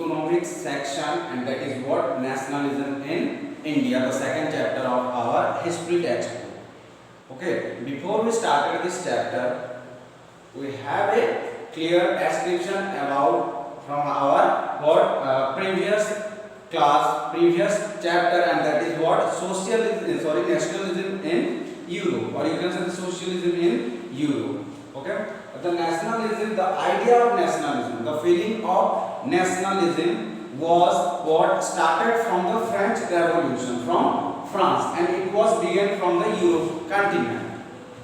economic section, and that is what nationalism in India, the second chapter of our history textbook. Okay, before we started this chapter, we have a clear description about from our what previous class, previous chapter, and that is what nationalism in Europe, or you can say socialism in Europe. Okay, the nationalism, the idea of nationalism, the feeling of nationalism was what started from the French Revolution, from France, and it was began from the Europe continent.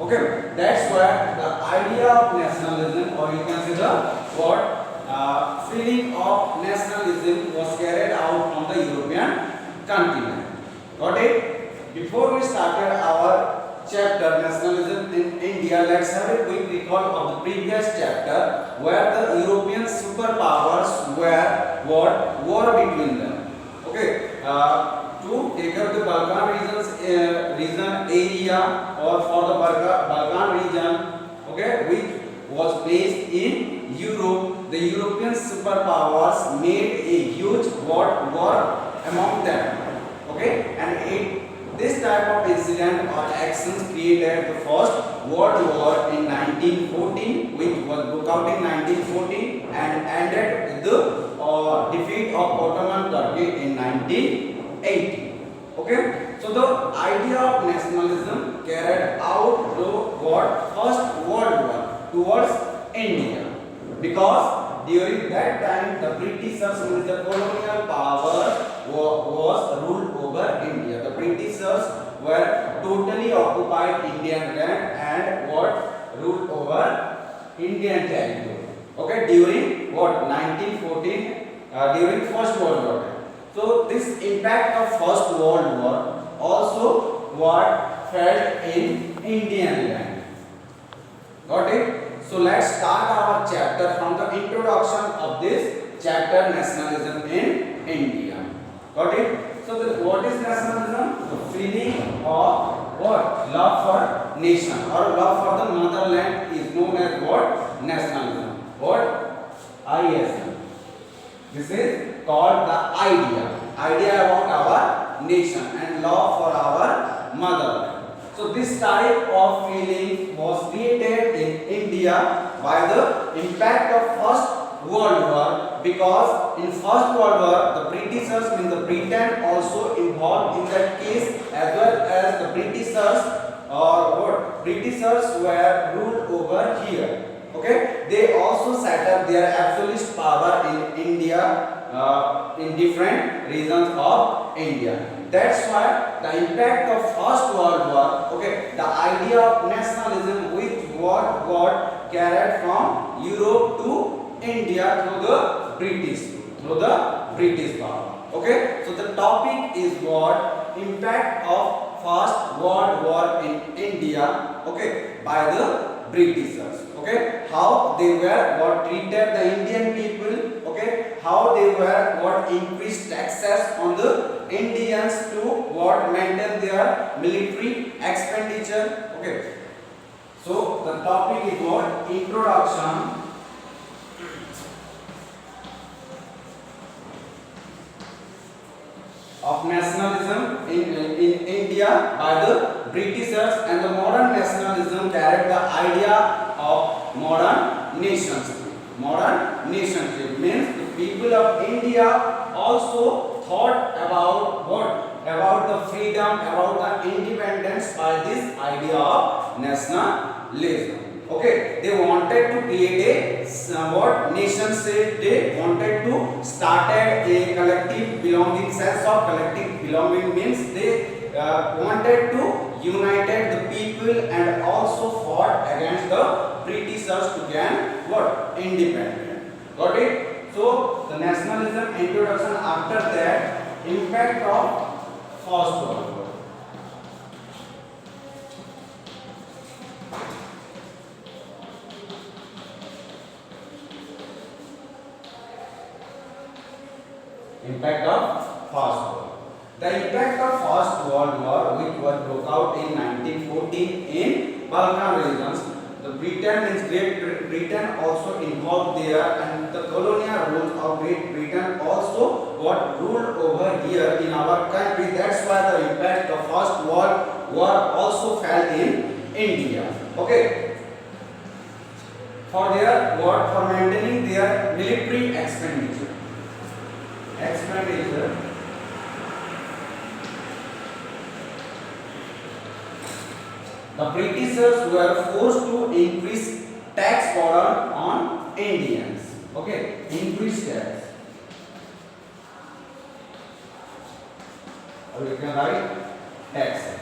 Okay, that's why the idea of nationalism, or you can say the what feeling of nationalism was carried out from the European continent. Got it? Before we started our chapter nationalism in India, let's have a quick recall of the previous chapter where the European superpowers were what war between them. Okay, to take up the Balkan region area, or for the Balkan region, okay, which was placed in Europe, the European superpowers made a huge war among them. Okay, and this type of incident or actions created the first World War in 1914, which was broke out in 1914 and ended with the defeat of Ottoman Turkey in 1980. Okay, so the idea of nationalism carried out the First World War towards India, because during that time the Britishers, with the colonial power, was ruled over India. The Britishers were totally occupied Indian land and what ruled over Indian territory. Okay, during what 1914, during First World War. So this impact of First World War also what felt in Indian land. Got it? So let's start our chapter from the introduction of this chapter, nationalism in India. Got it? So what is nationalism? The feeling of what? Love for nation or love for the motherland is known as what? Nationalism. What? ISM. This is called the idea about our nation and love for our motherland. So this type of feeling was created in India by the impact of First World War, because in First World War the Britishers, the Britain also involved in that case, as well as the Britishers were ruled over here. Okay, they also set up their absolute power in India, in different regions of India. That's why the impact of First World War, okay, the idea of nationalism which what got carried from Europe to India through the British power. Okay, so the topic is what? Impact of First World War in India, okay, by the Britishers. Okay, how they were what treated the Indian people, okay, how they were what increased taxes on the Indians to what maintain their military expenditure. Okay, so the topic is what? Introduction of nationalism in India by the Britishers, and the modern nationalism carried the idea of modern nationship. Modern nationship means the people of India also thought about what? About the freedom, about the independence by this idea of nationalism. Okay, they wanted to create a what? Nation state. They wanted to start a collective belonging. Sense of collective belonging means they wanted to united the people and also fought against the Britishers to gain what? Independence. Got it? So the nationalism introduction. After that, impact of First World War. Impact of First War. The impact of First World War, which was broke out in 1914 in Balkan regions, the Britain means Britain also involved there, and the colonial rules of Great Britain also what ruled over here in our country. That's why the impact of First World War also fell in India. Okay. For their what? For maintaining their military expenditure. The Britishers were forced to increase tax burden on Indians. Okay, increase tax. Or you can write taxes.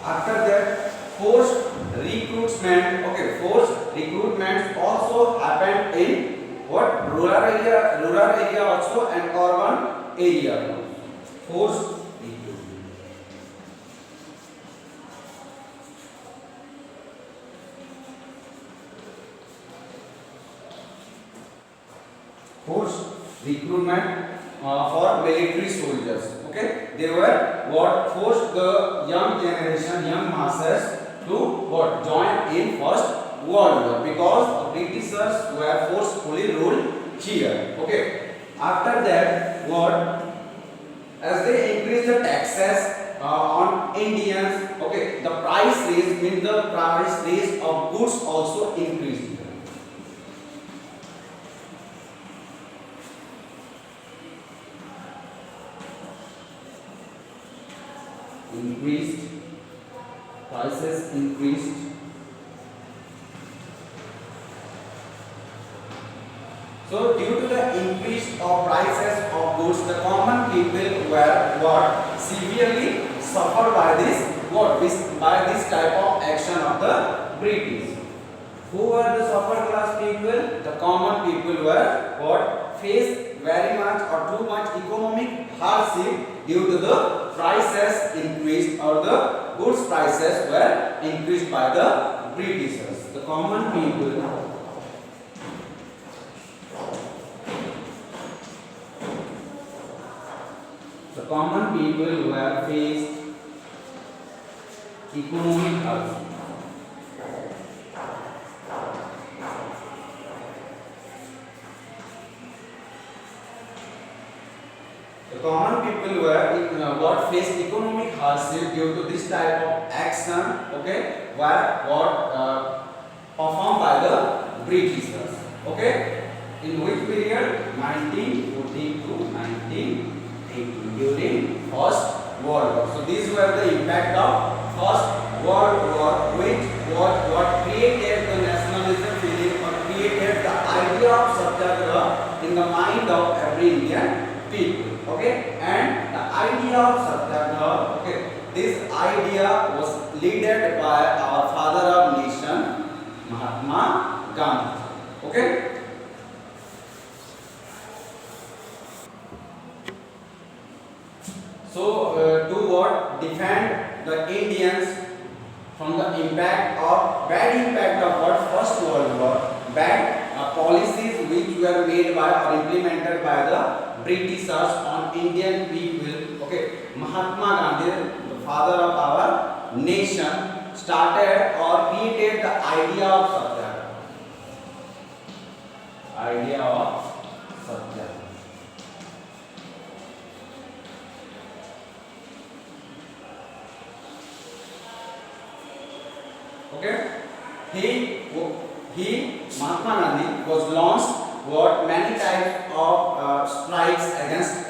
After that, forced recruitment. Okay, forced recruitment also happened in what? Rural area also, and urban area. Forced recruitment. Forced recruitment for military soldiers. Okay, they were what? Forced the young generation, young masses to what? Join in First World War, because the Britishers were forcefully ruled here. Okay. After that, what? As they increased the taxes on Indians, okay, the price raise means the price raise of goods also increased. Prices increased. So due to the increase of prices of goods, the common people were what? Severely suffered by this what? By this type of action of the British. Who were the upper class people? The common people were what? Faced very much or too much economic hardship due to the prices increased, or the goods prices were increased by the Britishers. The common people were faced economic hardship. The common people were what? Faced economic hardship due to this type of action. Okay, were what? Performed by the Britishers. Okay, in which period? 1914 to 1918, during First World War. So these were the impact of First World War, which was what created the nationalism feeling, or created the idea of Satyagraha in the mind of every Indian people. Okay, and the idea of Satyagraha, okay, this idea was led by our father of nation, Mahatma Gandhi. Okay. So to what? Defend the Indians from the bad impact of what? First World War, bad policies which were made by or implemented by the Britishers on Indian people. Okay, Mahatma Gandhi, the father of our nation, started or created the idea of Satyagraha. Idea of Satyagraha. Okay, Mahatma Gandhi was launched what? Many types of strikes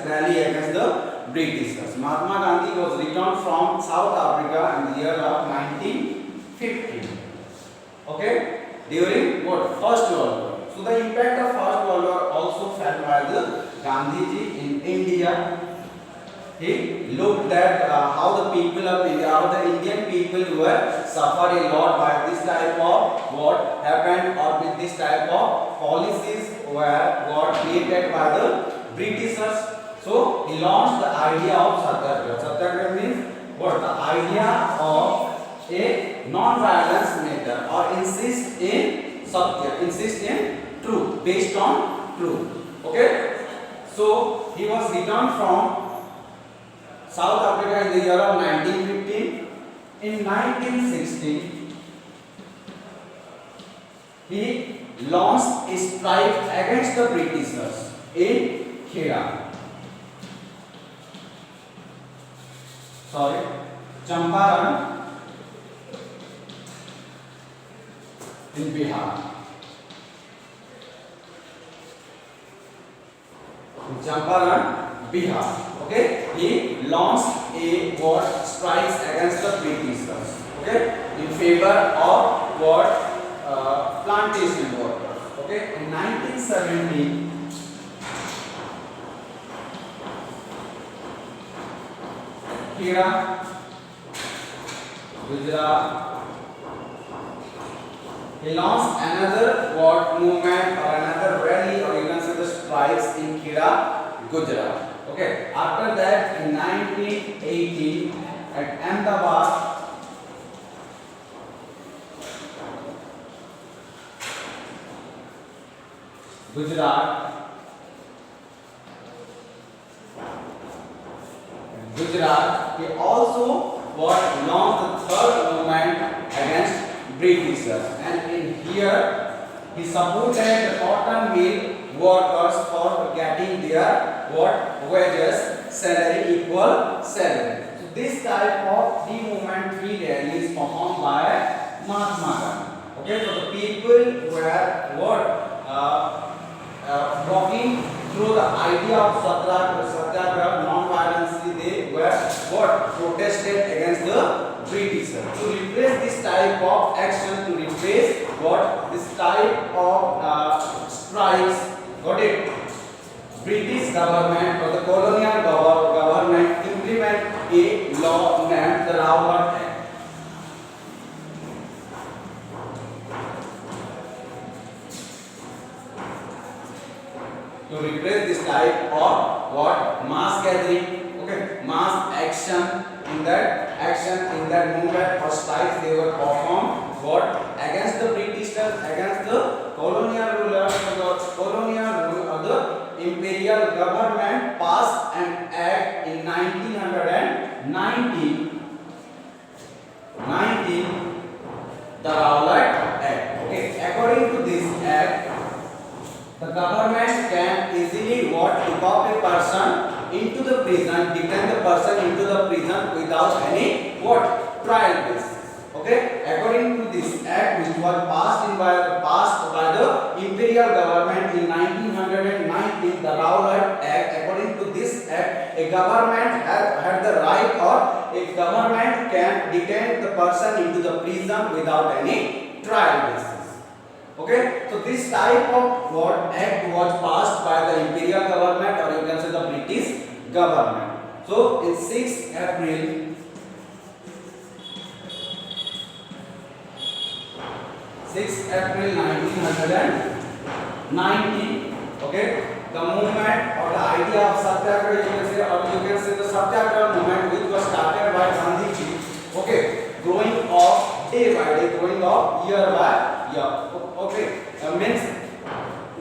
rally against the Britishers. Mahatma Gandhi was returned from South Africa in the year of 1950. Okay, during what? First World War. So the impact of First World War also felt by the Gandhiji in India. He looked at how the people of India, how the Indian people were suffered a lot by this type of what happened, or with this type of policies were what created by the Britishers. So he launched the idea of Satyagraha. Satyagraha means what? The idea of a non-violence method, or insist in Satya, insist in truth, based on truth. Okay. So he was returned from South Africa in the year of 1915. In 1916, he launched a strike against the Britishers in Khera. Champaran in Bihar. Champaran, Bihar. Okay, he launched a war strikes against the Britishers. Okay, in favor of what plantation workers. Okay, in 1970, Khera, Gujarat, he launched another what movement or another rally, or you can say the strikes in Khera, Gujarat. Okay, after that in 1980 at Ahmedabad, Gujarat, he also what launched the third movement against Britishers, and in here he supported the cotton mill workers for getting their what wages, salary, equal salary. So this type of three movement, three rallies performed by Mahatma Gandhi. Okay, so the people were what walking through the idea of satyagraha, non-violence. They were what protested against the Britishers. To replace this type of action, to replace what this type of strikes, got it? British government or the colonial government implement a law named the Rowlatt Act. To replace this type of what mass gathering, okay, mass action, in that movement or strikes they were performed what against the Britishers, against the colonial rulers, the imperial government passed an act in 1919, the Rowlatt Act. Okay, according to this act, the government can easily what to pop a person into the prison, detain the person into the prison without any what trial basis. Okay, according to this act which was passed by the imperial government in 1919, the Rowlatt Act. According to this act, a government had the right, or a government can detain the person into the prison without any trial basis. Okay, so this type of what act was passed by the imperial government, or you can say the British government. So in 6 April 1990, okay, the movement or the idea of satyagraha, you can say, or you can say the satyagraha movement, which was started by Gandhiji, okay, growing up day by day, growing up year by year. Okay, means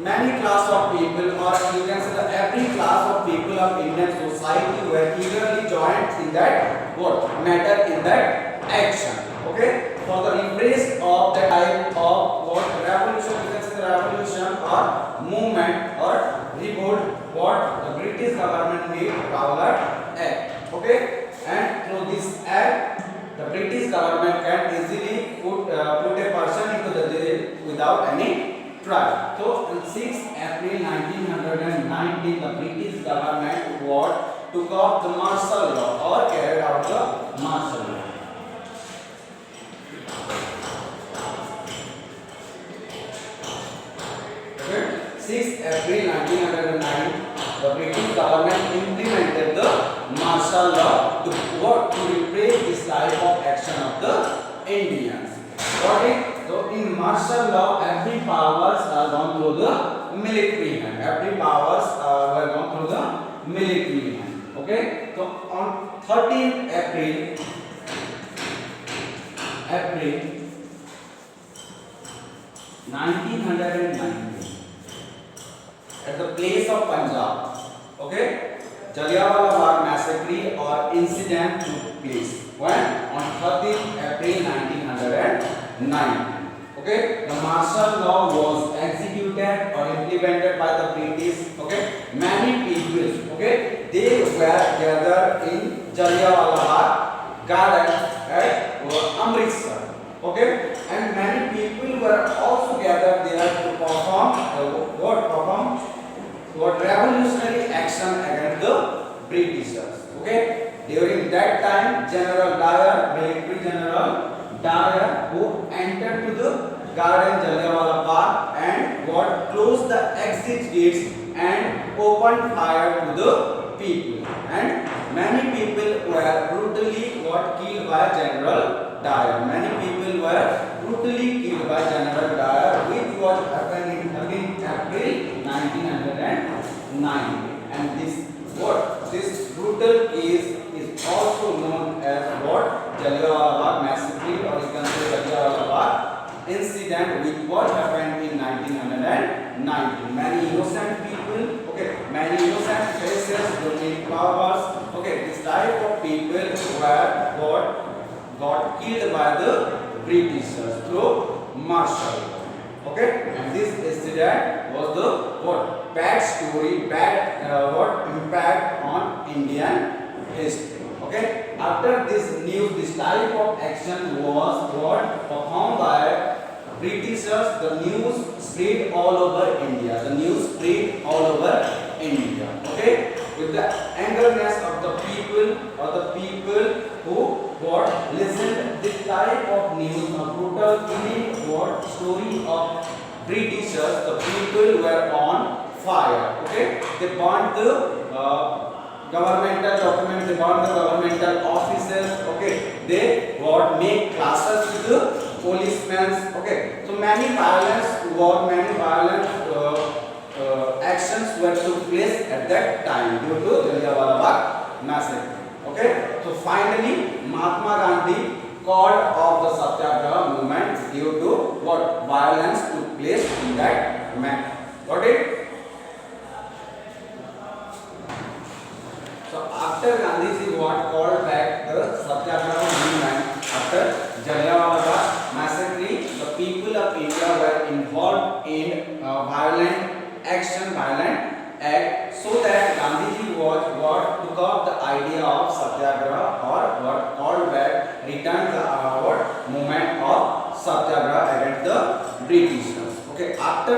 many class of people, or you can say that every class of people of Indian society were eagerly joined in that what matter, in that action. Okay, for the replace of the type of what revolution, you can say the revolution or movement or revolt what the British government made, Rowlatt Act. Okay, and through this act the British government can easily put a person into the jail without any trial. So on 6 April 1919, the British government what took up the martial law, or carried out the martial law. Okay, 6 April 1909, the British government implemented the martial law to what to replace this type of action of the Indians. Got it? So in martial law, every powers are gone through the military hand. Every powers were gone through the military hand. Okay? So on 13th April 1990, at the place of Punjab, okay, Jallianwala Bagh massacre or incident took place when on 13th April 1909. Okay. Okay, the martial law was executed or implemented by the British. Okay, many people, okay, they were gathered in Jallianwala Bagh Garden at Amritsar. Okay, and many people were also gathered there to perform what revolutionary action against the Britishers. Okay, during that time, General Dyer, military general Dyer, who entered to the garden Jallianwala Bagh and what closed the exit gates and opened fire to the people, and many people were brutally got killed by General Dyer. Many people were brutally killed by General Dyer, which was happened in April 1909. And this brutal case is also known as what Jallianwala Bagh massacre, or you can say Jallianwala Bagh incident, which was happened in 1919. Many innocent people, okay, many innocent faces, donate powers, okay, this type of people were got killed by the Britishers through martial law. Okay, and this incident was the what bad story, bad what impact on Indian history. Okay, after this news, this type of action was what performed by Britishers. The news spread all over India. The news spread all over India. Okay, with the angerness of the people, or the people who what listened this type of news, a brutal killing, what story of Britishers, the people were on fire. Okay, they burned the governmental documents, they burned the governmental offices. Okay, they what make classes with the policemen. Okay, so many violent actions were took place at that time due to Jallianwala Bagh massacre. Okay, so finally Mahatma Gandhi called off the Satyagraha movement due to what violence took place in that manner. Got it? So after Gandhiji what called back the Satyagraha movement after Jallianwala Bagh massacre, the people of India were involved in violent action, violent act, so that Gandhiji was what took up the idea of Satyagraha, or what called back, returned the what movement of Satyagraha against the Britishers. Okay, after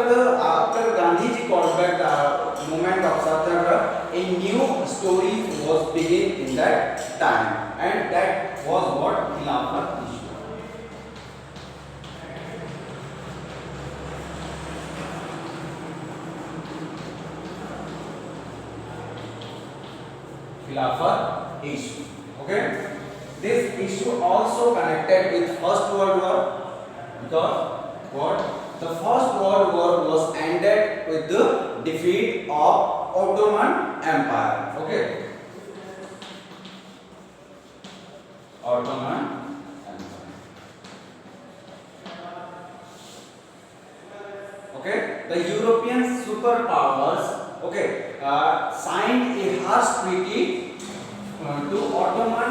Gandhiji called back the movement of Satyagraha, a new story was beginning in that time, and that was what Khilafat issue. Khilafat issue. Okay, this issue also connected with First World War, because what the First World War was ended with the defeat of Ottoman Empire. Okay, Ottoman Empire. Okay, the European superpowers, okay, signed a harsh treaty to Ottoman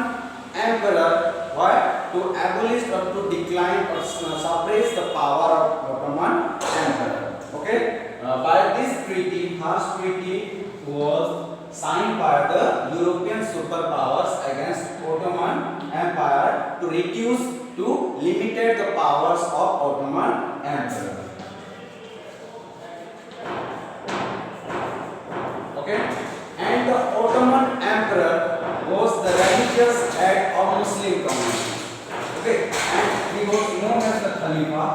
Emperor. Why? To abolish or to decline or suppress the power of Ottoman Emperor. Okay, by this treaty, harsh treaty was signed by the European superpowers against Ottoman Empire to reduce, to limited the powers of Ottoman Emperor. And the Ottoman Emperor was the religious head of Muslim community. Okay, and he was known as the Khalifa,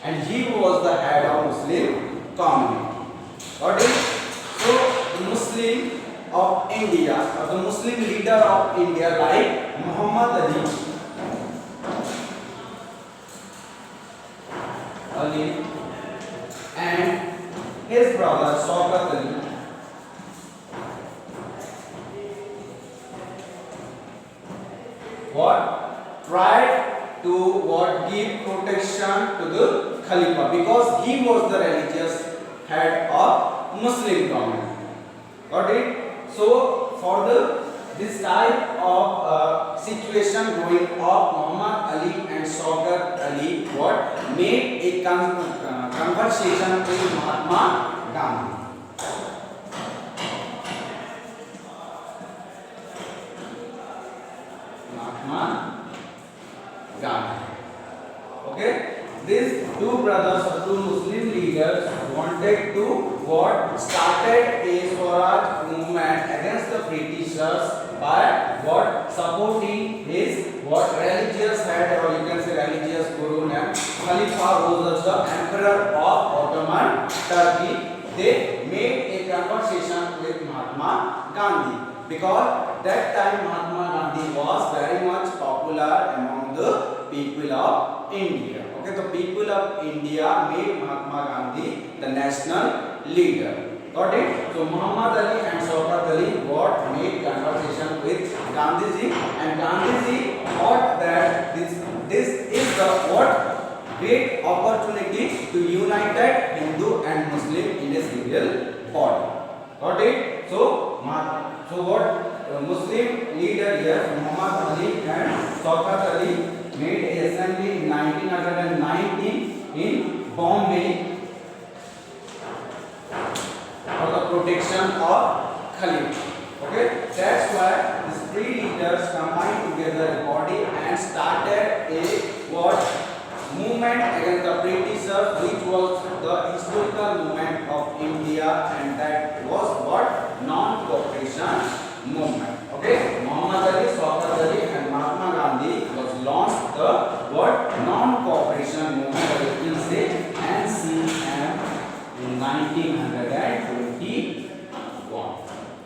and he was the head of Muslim community. Got it? So the Muslim of India, or the Muslim leader of India, like Muhammad Ali and his brother Shaukat Ali, what tried to what give protection to the Khalifa, because he was the religious head of Muslim community. Got it? So for the this type of situation going up, Muhammad Ali and Shaukat Ali what made a conversation with Mahatma Gandhi. Mahatma Gandhi. Okay, these two brothers or two Muslim leaders wanted to what started a Swaraj movement against the Britishers by what supporting his what religious head, or you can say religious guru named Khalifa, who was the emperor of Ottoman Turkey. They made a conversation with Mahatma Gandhi because that time Mahatma Gandhi was very much popular among the people of India. Okay, the people of India made Mahatma Gandhi the national leader. Got it? So Muhammad Ali and Shaukat Ali what made conversation with Gandhiji, and Gandhiji thought that this is the what great opportunity to unite that Hindu and Muslim in a single body. Got it? So what Muslim leader here, Muhammad Ali and Shaukat Ali, made a assembly in 1919 in Bombay for the protection of Khalifa. Okay, that's why these three leaders combined together body and started a what movement against the Britishers, which was the historical movement of India, and that was what non-cooperation movement. Okay, Muhammad Ali, Shaukat Ali, and Mahatma Gandhi was launched the what non-cooperation movement, or you can say NCM, in 1921.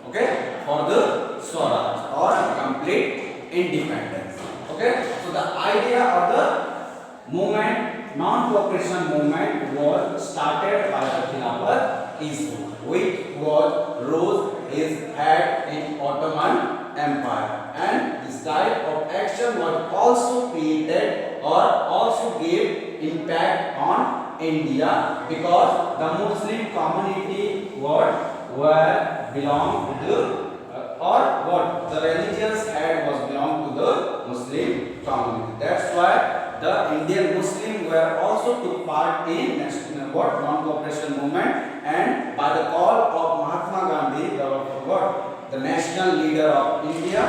Okay, for the Swaraj or complete independence. Okay, so the idea of the movement, non-cooperation movement, was started by the Khilafat issue, which was rose his head in Ottoman Empire, and this type of action was also created or also gave impact on India because the Muslim community were belong to the or what the religious head was belong to the Muslim community. That's why the Indian Muslim were also took part in what non-cooperation movement, and by the call of Mahatma Gandhi, the national leader of India,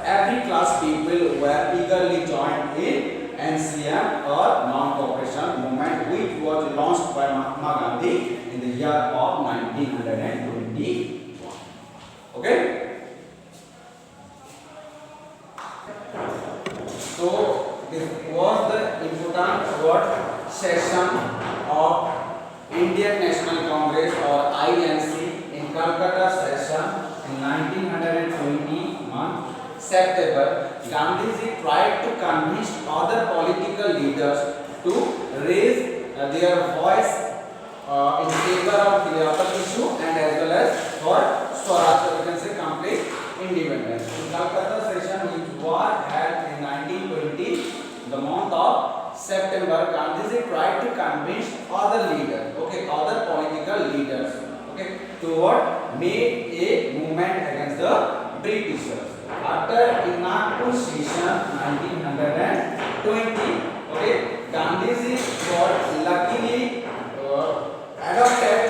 every class people were eagerly joined in NCM or non-cooperation movement, which was launched by Mahatma Gandhi in the year of 1921. Okay. So this was the important word session of Indian National Congress or INC in Calcutta session in 1921 September. Gandhiji tried to convince other political leaders to raise their voice in favor of Khilafat issue and as well as for Swaraj, so you can say complete independence. In Calcutta session, which was held in 1920, the month of September, Gandhiji tried to convince other leaders, other political leaders, to what made a movement against the Britishers. After in Nagpur session 1920, Gandhiji got luckily adopted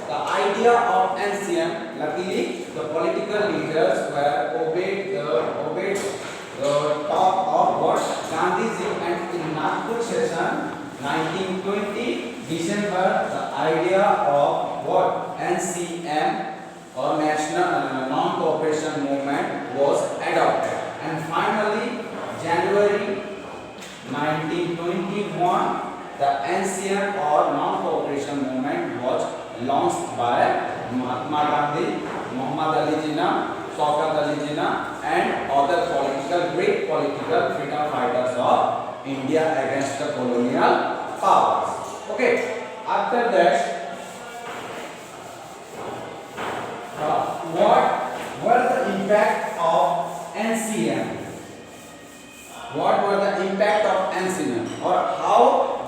the idea of NCM. Luckily, the political leaders were obeyed the talk of what Gandhiji, and in Nagpur session 1920 December, the idea of what NCM or National Non-Cooperation Movement was adopted, and finally January 1921 the NCM or Non-Cooperation Movement was launched by Mahatma Gandhi, Muhammad Ali Jinnah, Shaukat Ali Jinnah, and other great political freedom fighters of India against the colonial powers. After that, what were the impact of NCM? What were the impact of NCM, or how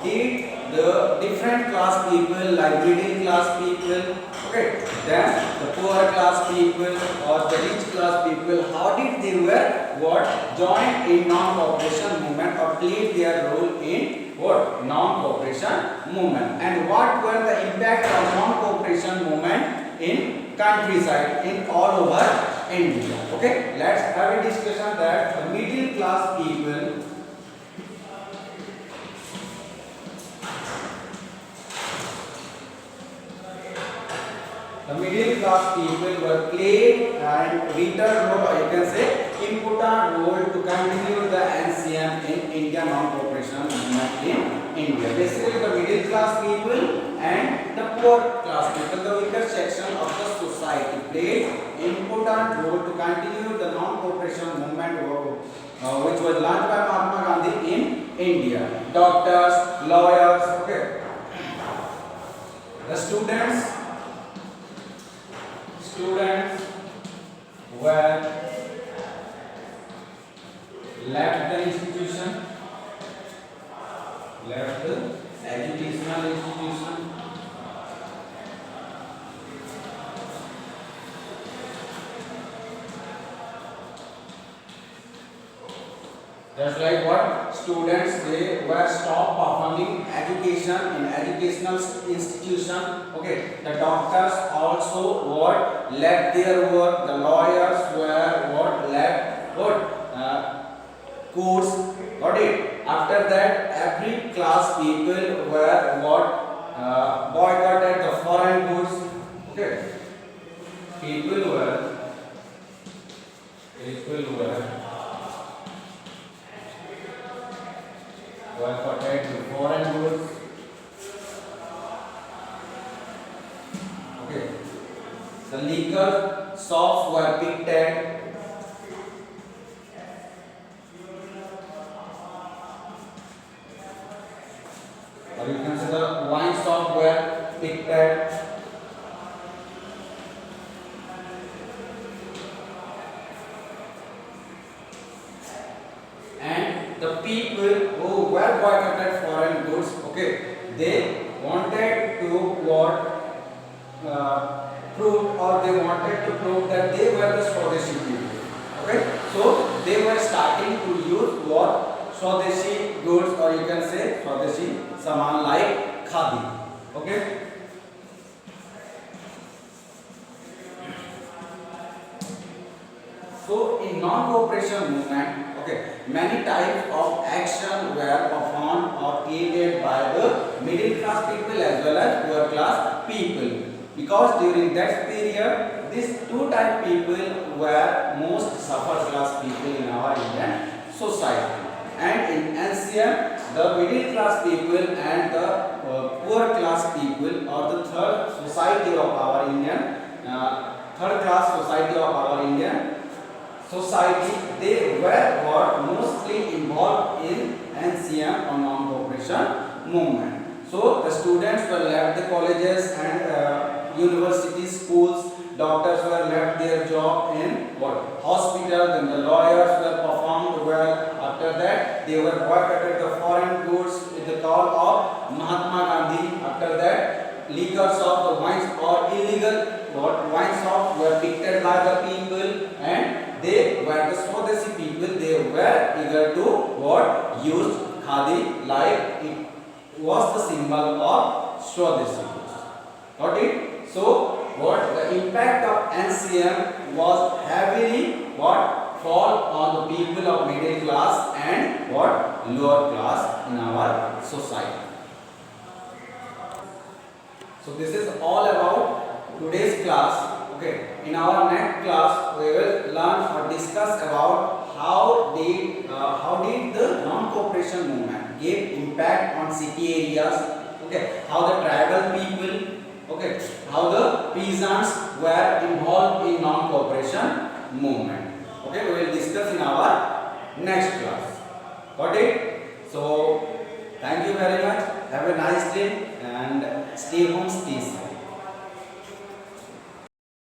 did the different class people like middle class people Okay, then the poor class people or the rich class people, how did they were what join in non-cooperation movement or played their role in what non-cooperation movement, and what were the impact of non-cooperation movement in countryside in all over India. Okay, let's have a discussion that the middle class people. The middle class people were played and vital role, or you can say important role to continue the NCM in India non-cooperation movement in India. Basically, the middle class people and the poor class people, the weaker section of the society, played important role to continue the non-cooperation movement, which was launched by Mahatma Gandhi in India. Doctors, lawyers, okay, the students were left the institution, left the educational institution, just like what students, they were stopped performing education in educational institution. Okay, the doctors also what left their work, the lawyers were what left courts. Got it? After that, every class people were what boycotted the foreign goods. Okay, people were boycotted the foreign goods. Okay, the liquor shops were picketed. Or you can say the wine shop were picketed. And the people who were boycotted foreign goods, okay, they wanted to what prove, or they wanted to prove that they were the Swadeshi people. Okay, so they were starting to use what Swadeshi goods, or you can say Swadeshi saman like khadi. Okay. So in non-cooperation movement, okay, many types of action were performed or created by the middle class people as well as poor class people. Because during that period, these two type people were most upper class people in our Indian society. And in NCM, the middle class people and the poor class people, or the third society of our Indian, third class society of our Indian society, they were what mostly involved in NCM or non-cooperation movement. So the students were left the colleges and university schools. Doctors were left their job in what hospital. Then the lawyers were performed well. After that, they were boycotted the foreign goods with the call of Mahatma Gandhi. After that, liquor shop, the wines or illegal wine shop were picked by the people, and they were the Swadeshi people. They were eager to what use khadi, like it was the symbol of Swadeshi. Got it? So what the impact of NCM was heavily what fall on the people of middle class and what lower class in our society. So this is all about today's class. Okay, in our next class we will learn or discuss about how did the non-cooperation movement give impact on city areas. Okay, how the tribal people, okay, how the peasants were involved in non-cooperation movement. Okay, we will discuss in our next class. Got it? So thank you very much. Have a nice day and stay home, stay safe.